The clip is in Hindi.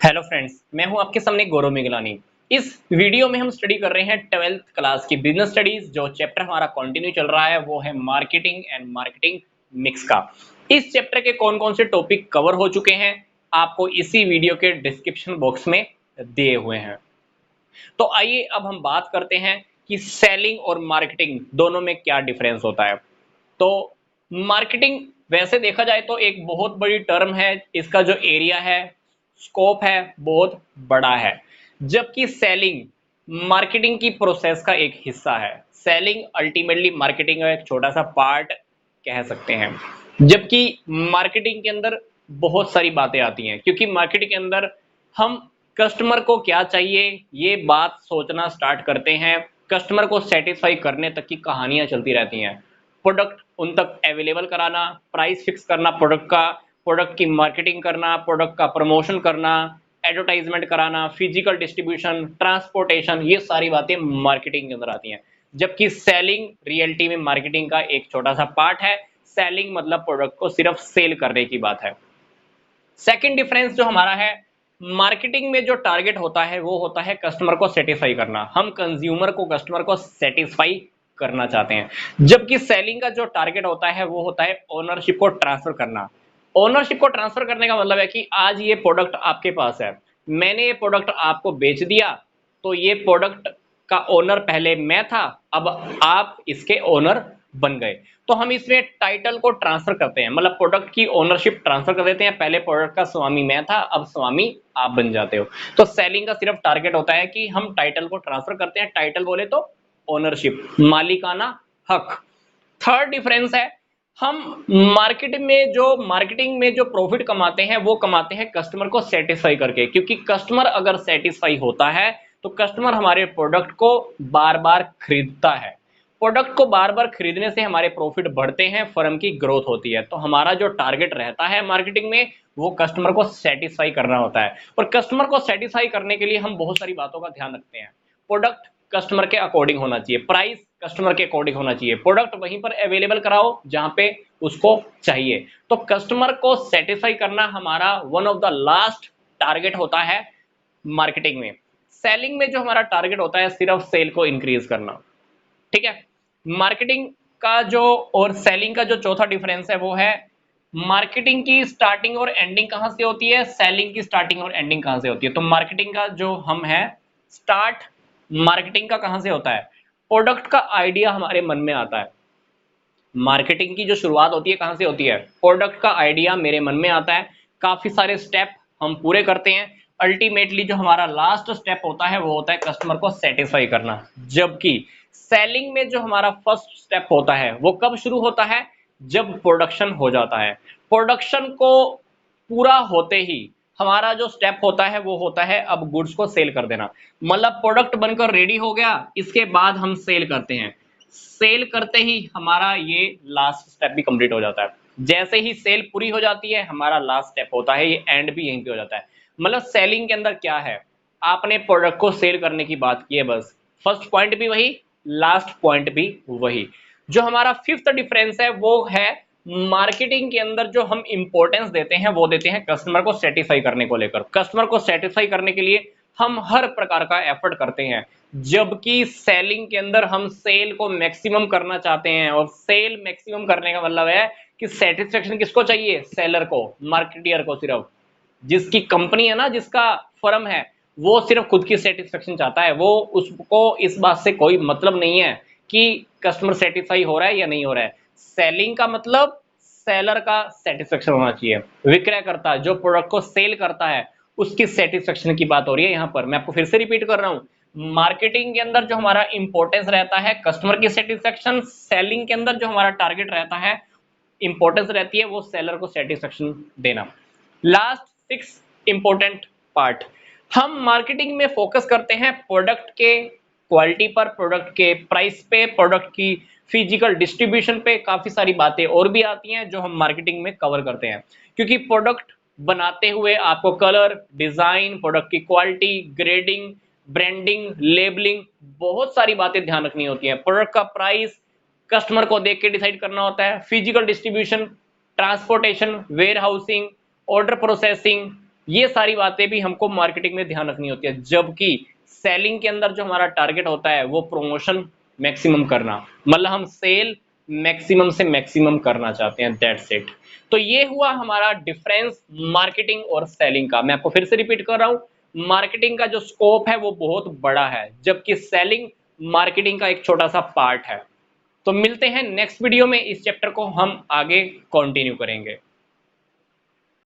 हेलो फ्रेंड्स, मैं हूं आपके सामने गौरव मिगलानी। इस वीडियो में हम स्टडी कर रहे हैं 12th क्लास की बिजनेस स्टडीज। जो चैप्टर हमारा कंटिन्यू चल रहा है वो है मार्केटिंग एंड मार्केटिंग मिक्स का। इस चैप्टर के कौन कौन से टॉपिक कवर हो चुके हैं आपको इसी वीडियो के डिस्क्रिप्शन बॉक्स में दिए हुए हैं। तो आइए अब हम बात करते हैं कि सेलिंग और मार्केटिंग दोनों में क्या डिफरेंस होता है। तो मार्केटिंग वैसे देखा जाए तो एक बहुत बड़ी टर्म है, इसका जो एरिया है, स्कोप है, बहुत बड़ा है। जबकि सेलिंग मार्केटिंग की प्रोसेस का एक हिस्सा है। सेलिंग अल्टीमेटली मार्केटिंग का एक छोटा सा पार्ट कह सकते हैं। जबकि मार्केटिंग के अंदर बहुत सारी बातें आती हैं, क्योंकि मार्केटिंग के अंदर हम कस्टमर को क्या चाहिए ये बात सोचना स्टार्ट करते हैं। कस्टमर को सेटिस्फाई करने तक की कहानियां चलती रहती हैं। प्रोडक्ट उन तक अवेलेबल कराना, प्राइस फिक्स करना प्रोडक्ट का, प्रोडक्ट की मार्केटिंग करना, प्रोडक्ट का प्रमोशन करना, एडवर्टाइजमेंट कराना, फिजिकल डिस्ट्रीब्यूशन, ट्रांसपोर्टेशन, ये सारी बातें मार्केटिंग के अंदर आती हैं। जबकि सेलिंग रियलिटी में मार्केटिंग का एक छोटा सा पार्ट है। सेलिंग मतलब प्रोडक्ट को सिर्फ सेल करने की बात है। सेकंड डिफरेंस जो हमारा है, मार्केटिंग में जो टारगेट होता है वो होता है कस्टमर को सेटिस्फाई करना। हम कंज्यूमर को, कस्टमर को सेटिस्फाई करना चाहते हैं। जबकि सेलिंग का जो टारगेट होता है वो होता है ओनरशिप को ट्रांसफर करना। ओनरशिप को ट्रांसफर करने का मतलब है कि आज ये प्रोडक्ट आपके पास है, मैंने ये प्रोडक्ट आपको बेच दिया, तो ये प्रोडक्ट का ओनर पहले मैं था, अब आप इसके ओनर बन गए। तो हम इसमें टाइटल को ट्रांसफर करते हैं, मतलब प्रोडक्ट की ओनरशिप ट्रांसफर कर देते हैं। पहले प्रोडक्ट का स्वामी मैं था, अब स्वामी आप बन जाते हो। तो सेलिंग का सिर्फ टारगेट होता है कि हम टाइटल को ट्रांसफर करते हैं। टाइटल बोले तो ओनरशिप, मालिकाना हक। थर्ड डिफरेंस है, हम मार्केटिंग में जो प्रॉफिट कमाते हैं वो कमाते हैं कस्टमर को सेटिस्फाई करके। क्योंकि कस्टमर अगर सेटिस्फाई होता है तो कस्टमर हमारे प्रोडक्ट को बार बार खरीदता है। प्रोडक्ट को बार बार खरीदने से हमारे प्रॉफिट बढ़ते हैं, फर्म की ग्रोथ होती है। तो हमारा जो टारगेट रहता है मार्केटिंग में वो कस्टमर को सेटिस्फाई करना होता है। और कस्टमर को सेटिस्फाई करने के लिए हम बहुत सारी बातों का ध्यान रखते हैं। प्रोडक्ट कस्टमर के अकॉर्डिंग होना चाहिए, प्राइस कस्टमर के अकॉर्डिंग होना चाहिए, प्रोडक्ट वहीं पर अवेलेबल कराओ जहां पे उसको चाहिए। तो कस्टमर को सेटिस्फाई करना हमारा one of the last target होता है मार्केटिंग में। सेलिंग में जो हमारा टारगेट होता है सिर्फ सेल को इंक्रीज करना। ठीक है। मार्केटिंग का जो और सेलिंग का जो चौथा डिफरेंस है वो है, मार्केटिंग की स्टार्टिंग और एंडिंग कहां से होती है, सेलिंग की स्टार्टिंग और एंडिंग कहां से होती है। तो मार्केटिंग का जो हम है, स्टार्ट मार्केटिंग का कहां से होता है, प्रोडक्ट का आइडिया हमारे मन में आता है। मार्केटिंग की जो शुरुआत होती है कहां से होती है, प्रोडक्ट का आइडिया मेरे मन में आता है, काफी सारे स्टेप हम पूरे करते हैं, अल्टीमेटली जो हमारा लास्ट स्टेप होता है वो होता है कस्टमर को सेटिस्फाई करना। जबकि सेलिंग में जो हमारा फर्स्ट स्टेप होता है वो कब शुरू होता है, जब प्रोडक्शन हो जाता है। प्रोडक्शन को पूरा होते ही हमारा जो स्टेप होता है वो होता है अब गुड्स को सेल कर देना। मतलब प्रोडक्ट बनकर रेडी हो गया, इसके बाद हम सेल करते हैं। सेल करते ही हमारा ये लास्ट स्टेप भी कंप्लीट हो जाता है। जैसे ही सेल पूरी हो जाती है हमारा लास्ट स्टेप होता है, ये एंड भी यहीं पे हो जाता है। मतलब सेलिंग के अंदर क्या है, आपने प्रोडक्ट को सेल करने की बात की है बस, फर्स्ट पॉइंट भी वही, लास्ट पॉइंट भी वही। जो हमारा फिफ्थ डिफरेंस है वो है, मार्केटिंग के अंदर जो हम इंपॉर्टेंस देते हैं वो देते हैं कस्टमर को सेटिस्फाई करने को लेकर। कस्टमर को सेटिस्फाई करने के लिए हम हर प्रकार का एफर्ट करते हैं। जबकि सेलिंग के अंदर हम सेल को मैक्सिमम करना चाहते हैं, और सेल मैक्सिमम करने का मतलब है कि सेटिस्फेक्शन किसको चाहिए, सेलर को, मार्केटियर को। सिर्फ जिसकी कंपनी है ना, जिसका फर्म है, वो सिर्फ खुद की सेटिस्फेक्शन चाहता है। वो उसको इस बात से कोई मतलब नहीं है कि कस्टमर सेटिस्फाई हो रहा है या नहीं हो रहा है। सेलिंग का मतलब सेलर का सेटिस्फेक्शन होना चाहिए। विक्रयकर्ता जो प्रोडक्ट को सेल करता है उसकी सेटिस्फेक्शन की बात हो रही है यहाँ पर। मैं आपको फिर से रिपीट कर रहा हूं, मार्केटिंग के अंदर जो हमारा इंपॉर्टेंस रहता है कस्टमर की सेटिस्फेक्शन, सेलिंग के अंदर जो हमारा टारगेट रहता है, इंपॉर्टेंस रहती है वो सेलर को सेटिस्फेक्शन देना। लास्ट सिक्स इंपॉर्टेंट पार्ट, हम मार्केटिंग में फोकस करते हैं प्रोडक्ट के क्वालिटी पर, प्रोडक्ट के प्राइस पे, प्रोडक्ट की फिजिकल डिस्ट्रीब्यूशन पे। काफी सारी बातें और भी आती हैं जो हम मार्केटिंग में कवर करते हैं। क्योंकि प्रोडक्ट बनाते हुए आपको कलर, डिजाइन, प्रोडक्ट की क्वालिटी, ग्रेडिंग, ब्रांडिंग, लेबलिंग, बहुत सारी बातें ध्यान रखनी होती हैं। प्रोडक्ट का प्राइस कस्टमर को देख के डिसाइड करना होता है। Physical distribution, transportation, warehousing, order processing, ये सारी बातें भी हमको मार्केटिंग में ध्यान रखनी होती है। जबकि सेलिंग के अंदर जो हमारा टारगेट होता है वो प्रमोशन मैक्सिमम करना, मतलब हम सेल मैक्सिमम से मैक्सिमम करना चाहते हैं, दैट्स इट। तो ये हुआ हमारा डिफरेंस मार्केटिंग और सेलिंग का। मैं आपको फिर से रिपीट कर रहा हूं, मार्केटिंग का जो स्कोप है वो बहुत बड़ा है, जबकि सेलिंग मार्केटिंग का एक छोटा सा पार्ट है। तो मिलते हैं नेक्स्ट वीडियो में, इस चैप्टर को हम आगे कंटिन्यू करेंगे।